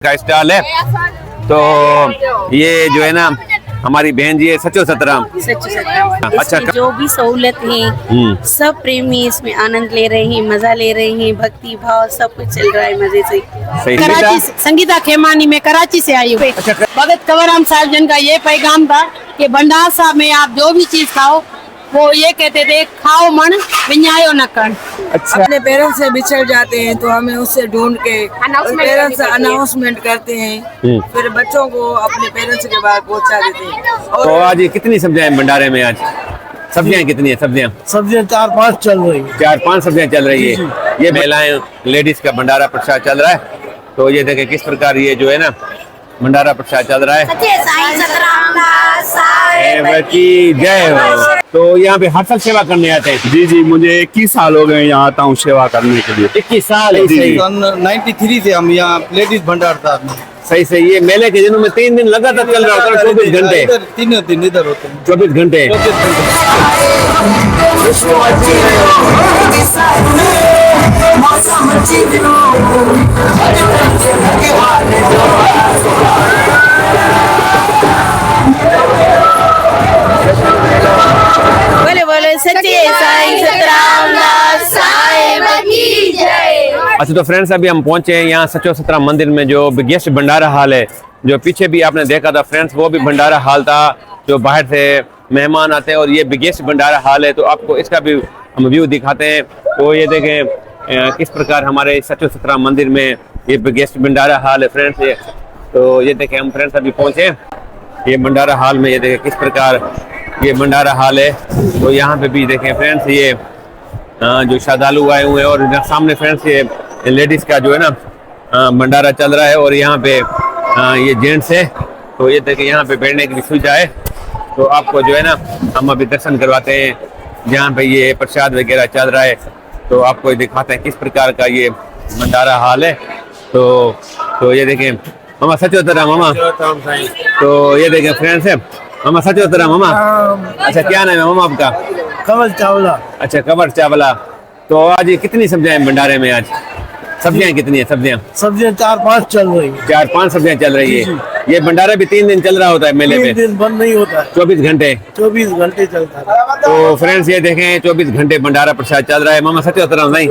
का स्टॉल है। तो ये जो है ना हमारी बहन जी है सचो सतराम। अच्छा, जो भी सहूलत है सब प्रेमी इसमें आनंद ले रहे हैं, मजा ले रहे हैं, भक्ति भाव सब कुछ चल रहा है मजे से। कराची संगीता खेमानी में कराची से आई हूँ। भगत कंवरराम साहब जन का ये पैगाम था कि भंडार साहब में आप जो भी चीज खाओ वो ये कहते थे खाओ मन विन्यायो न कर। अच्छा। अपने पेरेंट्स से बिछड़ जाते हैं तो हमें उससे ढूंढ के पेरेंट्स से अनाउंसमेंट करते हैं, फिर बच्चों को अपने पेरेंट्स के बाद पहुंचा देते हैं। और तो आज ये कितनी सब्जियां भंडारे में? आज सब्जियां कितनी है? सब्जियां 4-5 चल रही है। 4-5 सब्जियां चल रही है। ये महिलाएं लेडीज का भंडारा प्रसाद चल रहा है। तो ये देखे किस प्रकार ये जो है ना भंडारा प्रसाद चल रहा है। की जय हो। तो यहाँ पे हर साल सेवा करने आते हैं? जी, मुझे 21 साल हो गए यहाँ आता हूँ सेवा करने के लिए। 21 साल? जी, 93 से हम यहाँ लेडीज भंडार था। सही से ये मेले के दिनों में 3 दिन लगातार चल रहा होता है। 24 घंटे? 3 दिन इधर होते हैं। 24 घंटे। बोले बोले सच्चे साईं सतराम दास साहिब की जय। अच्छा, तो फ्रेंड्स अभी हम पहुंचे हैं यहाँ सचो सतराम मंदिर में, जो बिगेस्ट भंडारा हॉल है। जो पीछे भी आपने देखा था फ्रेंड्स, वो भी भंडारा हॉल था। जो बाहर से मेहमान आते हैं और ये बिगेस्ट भंडारा हॉल है। तो आपको इसका भी हम व्यू दिखाते हैं। तो ये देखें किस प्रकार हमारे सचो सतराम मंदिर में ये बिगेस्ट भंडारा हॉल है फ्रेंड्स। ये तो ये देखें हम फ्रेंड्स अभी पहुंचे ये भंडारा हॉल में। ये देखें किस प्रकार ये भंडारा हॉल है। तो यहाँ पे भी देखें फ्रेंड्स ये जो श्रद्धालु आए हुए हैं और सामने फ्रेंड्स ये लेडीज का जो है ना भंडारा चल रहा है। और यहाँ पे ये जेंट्स है। तो ये देखें यहाँ पे बैठने की भी सुविधा है। तो आपको जो है ना हम अभी दर्शन करवाते हैं जहाँ पे ये प्रसाद वगैरह चल रहा है। तो आपको दिखाते हैं किस प्रकार का ये भंडारा हॉल है। तो ये देखें मामा सचो तरह मामा। तो ये देखें फ्रेंड्स है मामा सचो तरह मामा। अच्छा, क्या नाम है मामा आपका? कंवर चावला। अच्छा, कंवर चावला। तो आज ये कितनी सब्जियां हैं भंडारे में? आज सब्जियां कितनी है? सब्जियां 4-5 चल रही है। 4-5 सब्जियां चल रही है। ये भंडारा भी 3 दिन चल रहा होता है मेले में? 3 दिन बंद नहीं होता है। 24 घंटे? 24 घंटे चलता है। तो फ्रेंड्स ये देखें 24 घंटे भंडारा प्रसाद चल रहा है। मामा सचो तरह नहीं?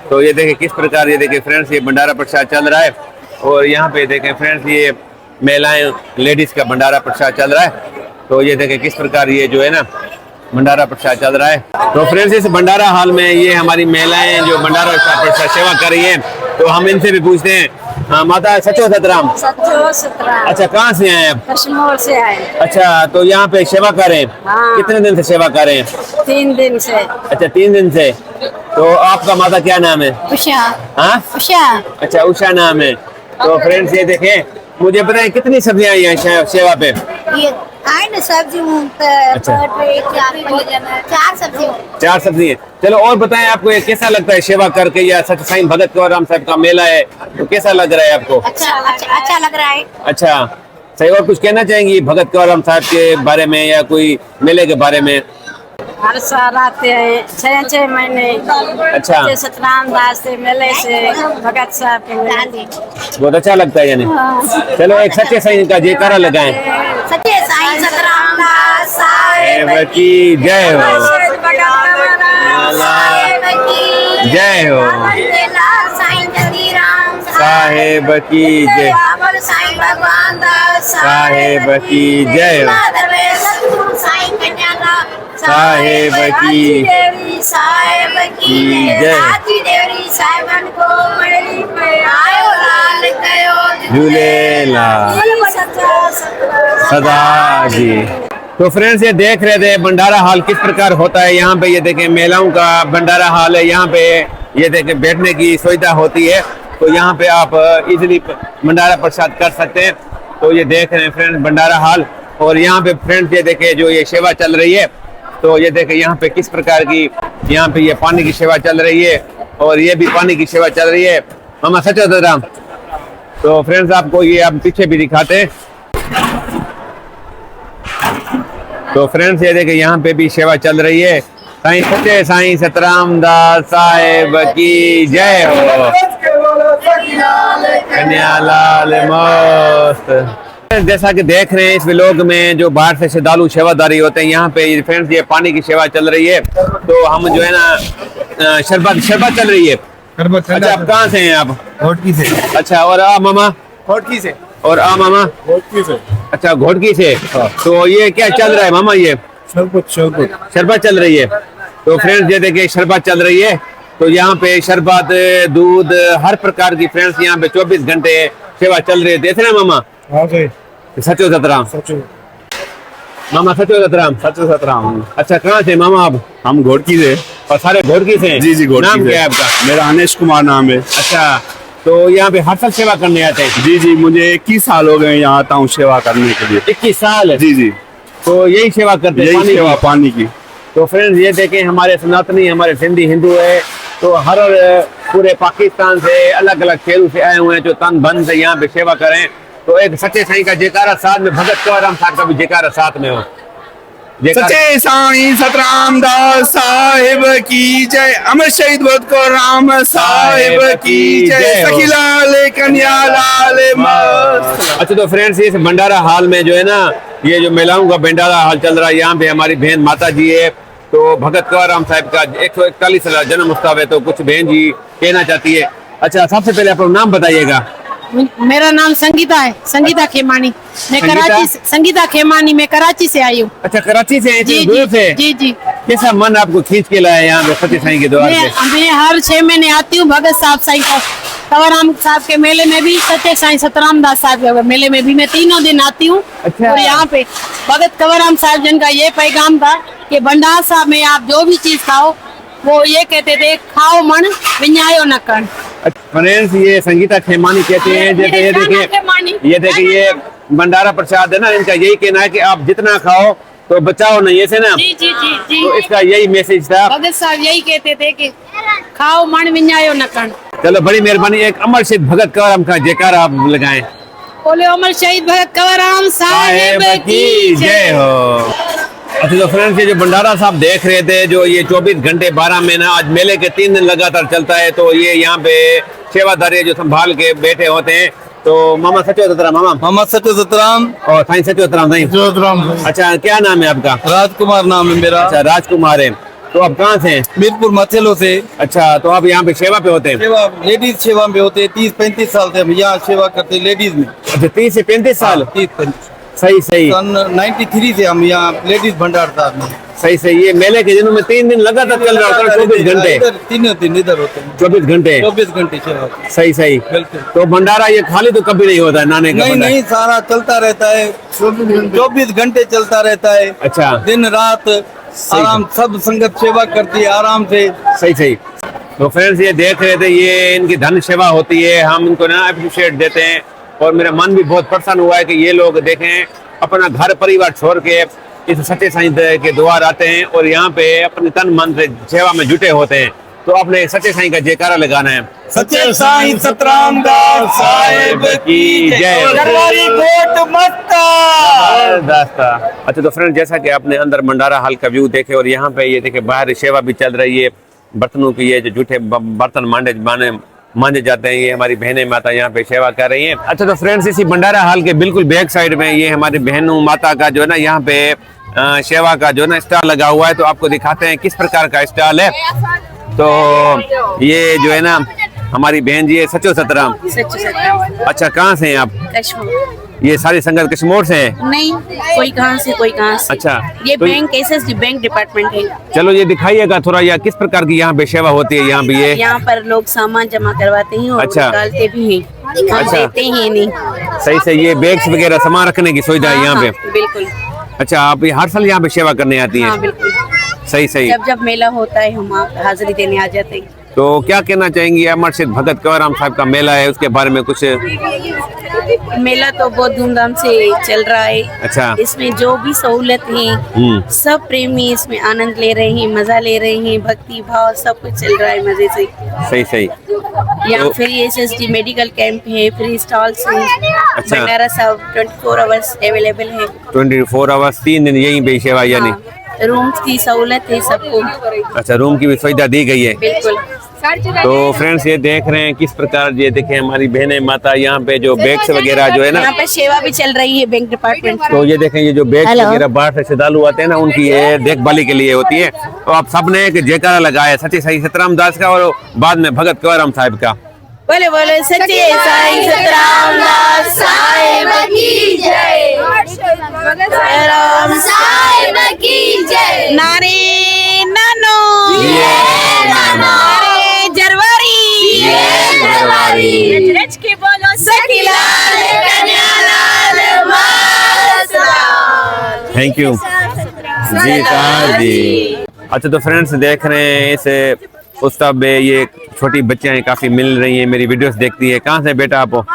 तो ये देखें किस प्रकार ये देखें फ्रेंड्स ये भंडारा प्रसाद चल रहा है। और यहाँ पे देखें फ्रेंड्स ये महिलाएं लेडीज का भंडारा प्रसाद चल रहा है। तो ये देखें किस प्रकार ये जो है ना भंडारा प्रसाद चल रहा है। तो फ्रेंड्स इस भंडारा हॉल में ये हमारी महिलाएं जो भंडारा प्रसाद सेवा कर रही हैं। तो हम इनसे भी पूछते हैं। हाँ माता सचो सतराम। सचो सतराम। अच्छा, कहाँ से आए आप? कश्मीर से आए। अच्छा, तो यहाँ पे सेवा कर रहे हैं? हाँ। कितने दिन से सेवा कर रहे हैं? 3 दिन से। अच्छा, 3 दिन से। तो आपका माता क्या नाम है? उषा। हाँ, उषा। अच्छा, उषा नाम है। तो फ्रेंड्स ये देखें, मुझे बताएं कितनी सब्जियां आई हैं सेवा पे? ये आए ना सब्जी अच्छा। 4 सब्जी। 4 सब्जी है। चलो और बताएं आपको ये कैसा लगता है सेवा करके? या सच साईं भगत कंवरराम साहब का मेला है तो कैसा लग रहा है आपको? अच्छा लग रहा है। अच्छा, सही। और कुछ कहना चाहेंगी भगत कंवरराम साहब के बारे में या कोई मेले के बारे में? हर साल आते हैं 6 महीने। अच्छा, सतराम दास से मेले से भगत साहब के मेले। बहुत अच्छा लगता है यानी। चलो एक सच्चे साईं का जयकारा लगाएं। सच्चे साईं सतराम दास साहिब की जय हो। जय हो। साईं जदीराम साहेब की जय। साईं भगवान दास साहेब की जय हो। साईं कन्या साहेब की साहेब की जय। हाथी देवरी साहिबन को मड़ी पे आयो लाल कयो झूलेलाल सदा जी। तो फ्रेंड्स ये देख रहे थे भंडारा हॉल किस प्रकार होता है। यहाँ पे ये देखें महिलाओं का भंडारा हॉल है। यहाँ पे ये देखें बैठने की सुविधा होती है। तो यहाँ पे आप इजीली भंडारा प्रसाद कर सकते हैं। तो ये देख रहे हैं फ्रेंड्स भंडारा हॉल। और यहाँ पे फ्रेंड्स ये देखें जो ये सेवा चल रही है। तो ये देखें यहाँ पे किस प्रकार की यहाँ पे ये पानी की सेवा चल रही है। और ये भी पानी की सेवा चल रही है। मामा सचो सतराम। तो फ्रेंड्स आपको ये आप पीछे भी दिखाते हैं। तो फ्रेंड्स ये देखें यहाँ पे भी सेवा चल रही है। साईं सच्चे साईं सतराम दास साहिब की जय हो। कन्या लाल मस्त। जैसा कि देख रहे हैं इस व्लॉग में जो बाहर से श्रद्धालु सेवादारी होते हैं यहाँ पे फ्रेंड्स ये पानी की सेवा चल रही है। तो हम जो है ना शरबत चल रही है। अच्छा आप कहाँ से हैं आप? घोटकी से। अच्छा और आ मामा? घोटकी से। और आ मामा? घोटकी से। अच्छा घोटकी से। तो ये क्या चल रहा है मामा? ये शरबत चल रही है। तो फ्रेंड्स ये देखिए शरबत चल रही है। तो यहाँ पे शरबत दूध हर प्रकार की फ्रेंड्स यहाँ पे 24 घंटे सेवा चल रही है। देख रहे हैं मामा? सचो सतराम मामा, सचो सतराम। अच्छा कहाँ से मामा आप? हम घोटकी से। और सारे घोटकी से? जी घोटकी नाम से। क्या है आपका? मेरा अनेश कुमार नाम है। अच्छा तो यहाँ पे हर साल सेवा करने आते हैं? जी मुझे 21 साल हो गए यहाँ आता हूँ सेवा करने के लिए। 21 साल? जी तो यही सेवा करते हैं? यही सेवा पानी की। तो फ्रेंड्स ये देखें हमारे सनातनी हमारे सिंधी हिंदू है। तो हर पूरे पाकिस्तान से अलग अलग शहरों से आए हुए हैं जो तन बन से यहाँ पे सेवा करें। तो एक सच्चे साईं का जयकारा साथ में, भगत कंवरराम साहब का भी जयकारा साथ में हो। सच्चे साईं सतराम दास साहिब की जय। अमर शहीद भगत कंवरराम साहिब की जय। सखी लाल कन्या लाल मस्त। अच्छा तो फ्रेंड्स इस भंडारा हाल में जो है ना ये जो महिलाओं का भंडारा हाल चल रहा है यहाँ पे हमारी बहन माता जी है। तो भगत कंवरराम साहब का 141 जन्म उत्सव है। तो कुछ बहन जी कहना चाहती है। अच्छा सबसे पहले अपना नाम बताइएगा। मेरा नाम संगीता है, संगीता खेमानी। मैं संगीता खेमानी, मैं कराची से आई हूँ। अच्छा कराची से? जी दूर से? जी। कैसा मन आपको खींच के लाया यहाँ पे सच्चे साईं के द्वार पे? मैं हर 6 महीने आती हूँ भगत साहब साईं का कंवरराम साहब के मेले में भी, सच्चे साईं सतराम दास साहब के मेले में भी मैं 3 दिन आती हूँ। अच्छा। और यहाँ पे भगत कंवरराम साहब जन का ये पैगाम था कि भंडार साहब में आप जो भी चीज खाओ वो ये कहते थे खाओ मन विन्यायो न कर। फ्रेंड्स ये संगीता खेमानी कहते हैं। जैसे ये देखिए ये भंडारा प्रसाद है ना, इनका यही कहना है कि आप जितना खाओ तो बचाओ नहीं, ऐसे ना? जी। तो इसका यही मैसेज था। भगत साहब यही कहते थे कि खाओ मन विन्यायो न कर। चलो बड़ी मेहरबानी। एक अमर शहीद भगत कंवरराम का जयकारा आप लगाएं। बोले अमर शहीद भगत कंवरराम साहिब की जय हो। अच्छा तो फ्रेंड्स ये जो भंडारा साहब देख रहे थे जो ये 24 घंटे 12 महीना आज मेले के 3 दिन लगातार चलता है। तो ये यहाँ पे सेवादारी जो संभाल के बैठे होते हैं। तो मामा सचो सतराम। मामा सचो सतराम। और साईं सचो सतराम। अच्छा क्या नाम है आपका? राजकुमार नाम है मेरा। अच्छा राजकुमार है। तो आप कहाँ से हैं? मीरपुर मचेलो से। अच्छा तो आप यहाँ पे सेवा पे होते हैं? सेवा लेडीज सेवा में होते हैं। 30-35 साल से हम यहाँ सेवा करते हैं लेडीज में। अच्छा 30 से 35 साल? 30-35। सही सन 93 से हम यहाँ लेडीज भंडार था। सही ये मेले के दिनों में 3 दिन लगातार चल रहा होता है? 24 घंटे? 3 दिन इधर होते हैं। 24 घंटे? 24 घंटे सेवा। सही बिल्कुल। तो भंडारा ये खाली तो कभी नहीं होता है नाने का? नहीं सारा चलता रहता है। 24 घंटे चलता रहता है। अच्छा दिन रात आराम, सब संगत सेवा करती है आराम से। सही। तो फ्रेंड्स ये देख रहे थे ये इनकी धन सेवा होती है। हम इनको ना अप्रिशिएट देते हैं। और मेरा मन भी बहुत प्रसन्न हुआ है कि ये लोग देखें अपना घर परिवार छोड़ के इस सच्चे साईं के द्वार आते हैं और यहाँ पे अपने तन मन से सेवा में जुटे होते हैं। तो अपने सच्चे साईं का जयकारा लगाना है। सच्चे साईं सतराम दास साहिब की जय। अच्छा तो फ्रेंड जैसा कि आपने अंदर भंडारा हाल का व्यू देखे और यहाँ पे ये देखे बाहर सेवा भी चल रही है। बर्तनों की ये जो जूठे बर्तन मांजे जाते हैं, ये हमारी बहनें माता यहाँ पे सेवा कर रही हैं। अच्छा तो फ्रेंड्स इसी भंडारा हाल के बिल्कुल बैक साइड में ये हमारी बहनों माता का जो है ना यहाँ पे सेवा का जो है ना स्टॉल लगा हुआ है। तो आपको दिखाते हैं किस प्रकार का स्टॉल है। तो ये जो है ना हमारी बहन जी है सचो सतराम। अच्छा कहाँ से हैं आप? कश्मीर। ये सारी संगत कश्मीर से है? नहीं, कोई कहाँ से कोई कहाँ से। अच्छा ये तो बैंक एसएसडी बैंक डिपार्टमेंट है। चलो ये दिखाइएगा थोड़ा या किस प्रकार की यहाँ पे सेवा होती है? यहाँ पे ये यहाँ पर लोग सामान जमा करवाते हैं और अच्छा। निकालते भी हैं। हम अच्छा। देते हैं नहीं। सही ये बैग्स वगैरह सामान रखने की सुविधा है यहाँ पे? बिल्कुल। अच्छा आप हर साल यहाँ पे सेवा करने आती हैं? हाँ बिल्कुल। सही जब मेला होता है हम हाजिरी देने आ जाते हैं। तो क्या कहना चाहेंगी? अमर शहीद भगत कंवरराम साहब का मेला है उसके बारे में कुछ? मेला तो बहुत धूमधाम से चल रहा है। अच्छा। इसमें जो भी सहूलत है सब प्रेमी इसमें आनंद ले रहे हैं, मजा ले रहे हैं, भक्ति भाव सब कुछ चल रहा है मजे से। सही यहाँ फ्री एसएसडी मेडिकल कैंप है, फ्री स्टॉल्स है। अच्छा। भंडारा सब 24 आवर्स अवेलेबल है। 24 आवर्स 3 दिन यहीं पे सेवा यानी? रूम्स की सहूलत है सबको। अच्छा, रूम की भी सुविधा दी गई है। बिल्कुल। तो फ्रेंड्स ये देख रहे हैं किस प्रकार, ये देखें हमारी बहनें माता यहाँ पे जो बैग्स वगैरह जो है ना, यहाँ पे सेवा भी चल रही है बैंक डिपार्टमेंट। तो ये देखें ये जो बैग्स वगैरह बाहर से श्रद्धालु आते हैं ना, उनकी ये देखभाली के लिए होती है। तो आप सबने एक जयकारा लगाया सच्चे साईं सतराम दास का और बाद में भगत कंवरराम साहिब का। बोले बोले सच्चे साईं सतराम दास साहिब की जय। साहिब की जय। नारे नानो नारे जरवारी जरवारी। रच के बोलो सखीलाल कन्यालाल मातलाल। थैंक यू जी साहब जी। अच्छा, तो फ्रेंड्स देख रहे हैं इस उत्सव में ये छोटी बच्चियां काफी मिल रही हैं, मेरी वीडियोस देखती है। कहाँ से बेटा आप?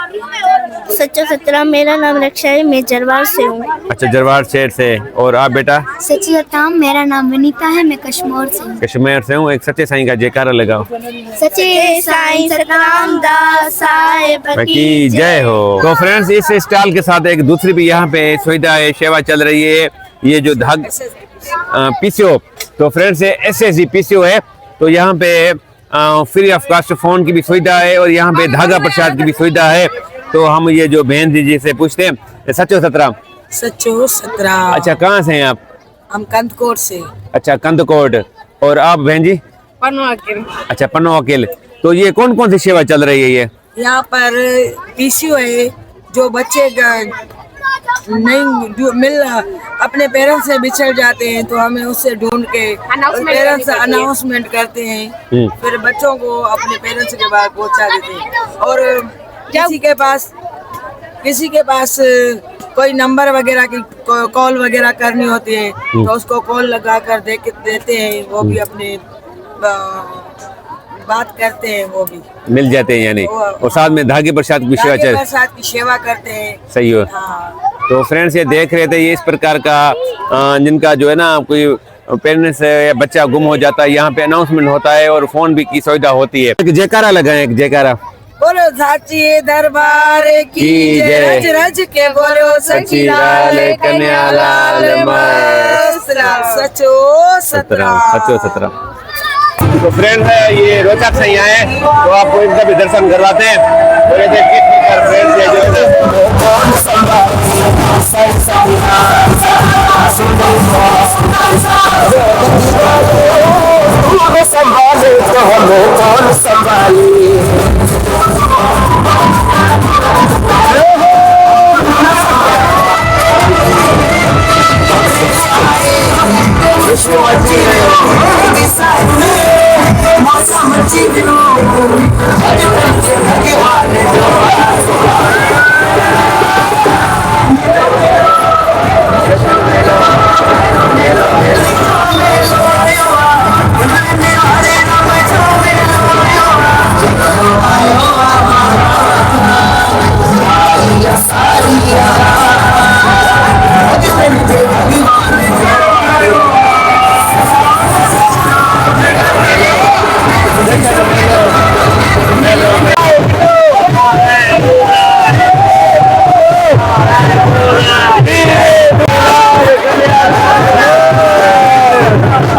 सच्चा सतराम, मेरा नाम रक्षा है, मैं जरवार से हूँ। अच्छा, जरवार शहर से। और आप बेटा? सच्ची सतराम, मेरा नाम वनीता है, मैं कश्मीर से हूँ। कश्मीर से हूँ। एक सच्चे साईं का जयकारा लगाओ। सच्चे साईं सतराम दास साहिब की जय हो। तो फ्रेंड्स इस स्टॉल के साथ एक दूसरी भी यहाँ पे सुविधा है, सेवा चल रही है। ये जो धाग पीसीओ, तो फ्रेंड्स SSG पीसीओ है। तो यहाँ पे फ्री ऑफ कॉस्ट फोन की भी सुविधा है और यहाँ पे धागा प्रसाद की भी सुविधा है। तो हम ये जो बहन जी से पूछते हैं, सच्चो सतराम। सच्चो सतराम। अच्छा, कहाँ से हैं आप? हम कंदकोट से। अच्छा, कंदकोट। और आप बहन जी? पनवाकिल। अच्छा, पनवाकिल। तो ये कौन कौन सी सेवा चल रही है ये? यहाँ पर पीसीओ है, जो बच्चे नहीं मिल अपने पेरेंट्स से बिछड़ जाते हैं तो हमें उससे ढूंढ के पेरेंट्स अनाउंसमेंट करते हैं, फिर बच्चों को अपने पेरेंट्स के पास पहुंचा देते हैं। और किसी के पास कोई नंबर वगैरह की कॉल वगैरह करनी होती है तो उसको कॉल लगा कर देते हैं, वो भी अपने बात करते हैं, वो भी मिल जाते हैं। यानी और साथ में धागे प्रसाद की सेवा करते हैं। सही हो। हाँ। तो फ्रेंड्स ये देख रहे थे, ये इस प्रकार का जिनका जो है ना कोई पेरेंट्स या बच्चा गुम हो जाता है, यहाँ पे अनाउंसमेंट होता है और फोन भी की सुविधा होती है। एक जयकारा लगाएं, एक जयकारा। बोलो साची दरबार की जय। रज रज के बोलो सच्ची लाल कन्या लाल सचो सतराम। सचो सतराम। तो फ्रेंड्स ये रोचक सैया है, तो आपको इनका भी दर्शन करवाते हैं। तो ये देखिए फ्रेंड्स ये जो है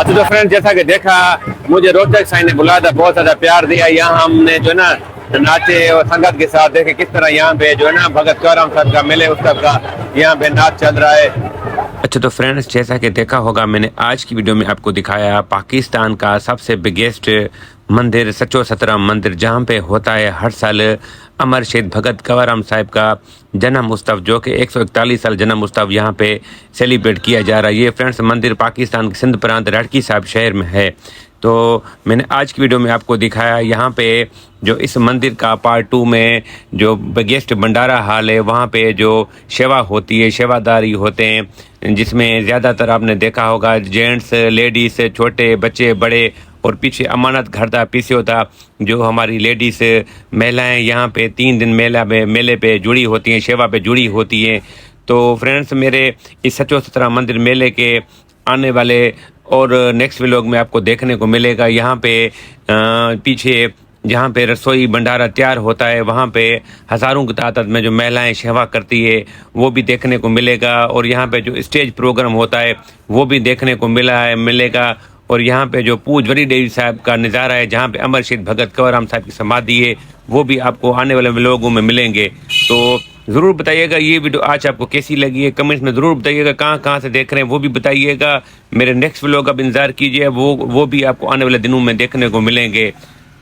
तो फ्रेंड जैसा कि देखा, मुझे रोचक साईं ने बुलाया था, बहुत ज्यादा प्यार दिया। यहाँ हमने जो है ना नाचे और संगत के साथ देखे किस तरह यहाँ पे जो है ना भगत कंवरराम साहब का मेले उत्सव का यहाँ पे नाच चल रहा है। अच्छा, तो फ्रेंड्स जैसा कि देखा होगा, मैंने आज की वीडियो में आपको दिखाया पाकिस्तान का सबसे बिगेस्ट मंदिर सच्चो सतराम मंदिर, जहाँ पे होता है हर साल अमर शहीद भगत कंवरराम साहिब का जन्म उत्सव, जो कि 141 साल जन्म उत्सव यहाँ पे सेलिब्रेट किया जा रहा है। ये फ्रेंड्स मंदिर पाकिस्तान के सिंध प्रांत राड़की साहब शहर में है। तो मैंने आज की वीडियो में आपको दिखाया यहाँ पे जो इस मंदिर का पार्ट 2 में जो बिगेस्ट भंडारा हॉल है, वहाँ पे जो सेवा होती है, सेवादारी होते हैं, जिसमें ज़्यादातर आपने देखा होगा जेंट्स, लेडीज़, छोटे बच्चे, बड़े, और पीछे अमानत घरदा पीसीओ था, जो हमारी लेडीज़ महिलाएं यहाँ पे 3 दिन मेले पे जुड़ी होती हैं, सेवा पे जुड़ी होती हैं। तो फ्रेंड्स मेरे इस सच्चो सतराम मंदिर मेले के आने वाले और नेक्स्ट व्लॉग में आपको देखने को मिलेगा। यहाँ पे पीछे जहाँ पे रसोई भंडारा तैयार होता है, वहाँ पे हज़ारों की तादाद में जो महिलाएं सेवा करती है वो भी देखने को मिलेगा। और यहाँ पे जो स्टेज प्रोग्राम होता है वो भी देखने को मिलेगा। और यहाँ पे जो पूज वरी देवी साहब का नज़ारा है, जहाँ पे अमर शहीद भगत कंवरराम साहब की समाधि है, वो भी आपको आने वाले लोगों में मिलेंगे। तो ज़रूर बताइएगा ये वीडियो आज आपको कैसी लगी है, कमेंट्स में ज़रूर बताइएगा। कहाँ से देख रहे हैं वो भी बताइएगा। मेरे नेक्स्ट व्लॉग आप इंतज़ार कीजिए, वो भी आपको आने वाले दिनों में देखने को मिलेंगे।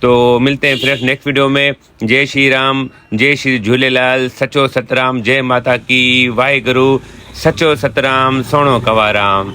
तो मिलते हैं फ्रेंड्स नेक्स्ट वीडियो में। जय श्री राम, जय श्री झूलेलाल, सचो सतराम, जय माता की, वाहे गुरु, सचो सतराम, सोनो कंवरराम।